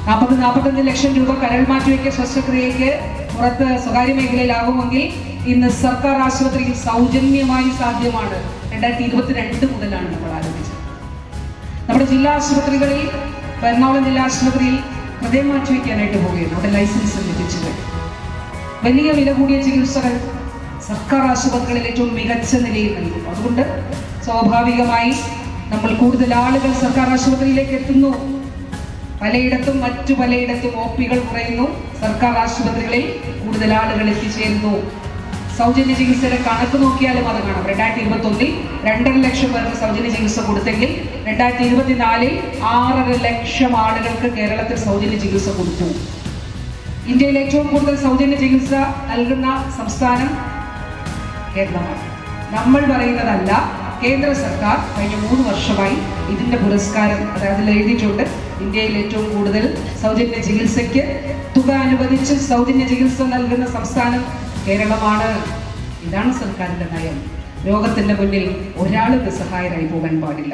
40-45 ലക്ഷം രൂപ കരൾ മാറ്റിവെക്ക ശസ്ത്രക്രിയയ്ക്ക് പുറത്ത് സ്വകാര്യ മേഖലയിലാകുമെങ്കിൽ ഇന്ന് സർക്കാർ ആശുപത്രിയിൽ സൗജന്യമായി സാധ്യമാണ്. 2022 മുതലാണ് നമ്മൾ ആരംഭിച്ചത്. നമ്മുടെ ജില്ലാ ആശുപത്രികളിൽ, എറണാകുളം ജില്ലാ ആശുപത്രിയിൽ ഹൃദയം മാറ്റിവെക്കാനായിട്ട് പോവുകയാണ്. അവിടെ ലൈസൻസ് ലഭിച്ചു കഴിഞ്ഞു. വലിയ വില കൂടിയ ചികിത്സകൾ സർക്കാർ ആശുപത്രികളിൽ ഏറ്റവും മികച്ച നിലയിൽ നൽകുന്നു. അതുകൊണ്ട് സ്വാഭാവികമായി നമ്മൾ കൂടുതൽ ആളുകൾ സർക്കാർ ആശുപത്രിയിലേക്ക് എത്തുന്നു. മറ്റു പലയിടത്തും ഒപികൾ കുറയുന്നു. സർക്കാർ ആശുപത്രികളിൽ കൂടുതൽ ആളുകൾ എത്തിച്ചേരുന്നു. സൗജന്യ ചികിത്സയുടെ കണക്ക് നോക്കിയാലും അത് കാണാം. 2021 2.5 ലക്ഷം പേർക്ക് സൗജന്യ ചികിത്സ കൊടുത്തെങ്കിൽ 2024 6.5 ലക്ഷം ആളുകൾക്ക് കേരളത്തിൽ സൗജന്യ ചികിത്സ കൊടുത്തു. ഇന്ത്യയിൽ ഏറ്റവും കൂടുതൽ സൗജന്യ ചികിത്സ നൽകുന്ന സംസ്ഥാനം കേരളമാണ്. നമ്മൾ പറയുന്നതല്ല, കേന്ദ്ര സർക്കാർ കഴിഞ്ഞ 3 വർഷമായി ഇതിന്റെ പുരസ്കാരം, അതായത് എഴുതിയിട്ടുണ്ട്, ഇന്ത്യയിൽ ഏറ്റവും കൂടുതൽ സൗജന്യ ചികിത്സയ്ക്ക് തുക അനുവദിച്ച് സൗജന്യ ചികിത്സ നൽകുന്ന സംസ്ഥാനം കേരളമാണ്. ഇതാണ് സർക്കാരിന്റെ നയം. രോഗത്തിന്റെ മുന്നിൽ ഒരാൾ നിസ്സഹായരായി പോകാൻ പാടില്ല.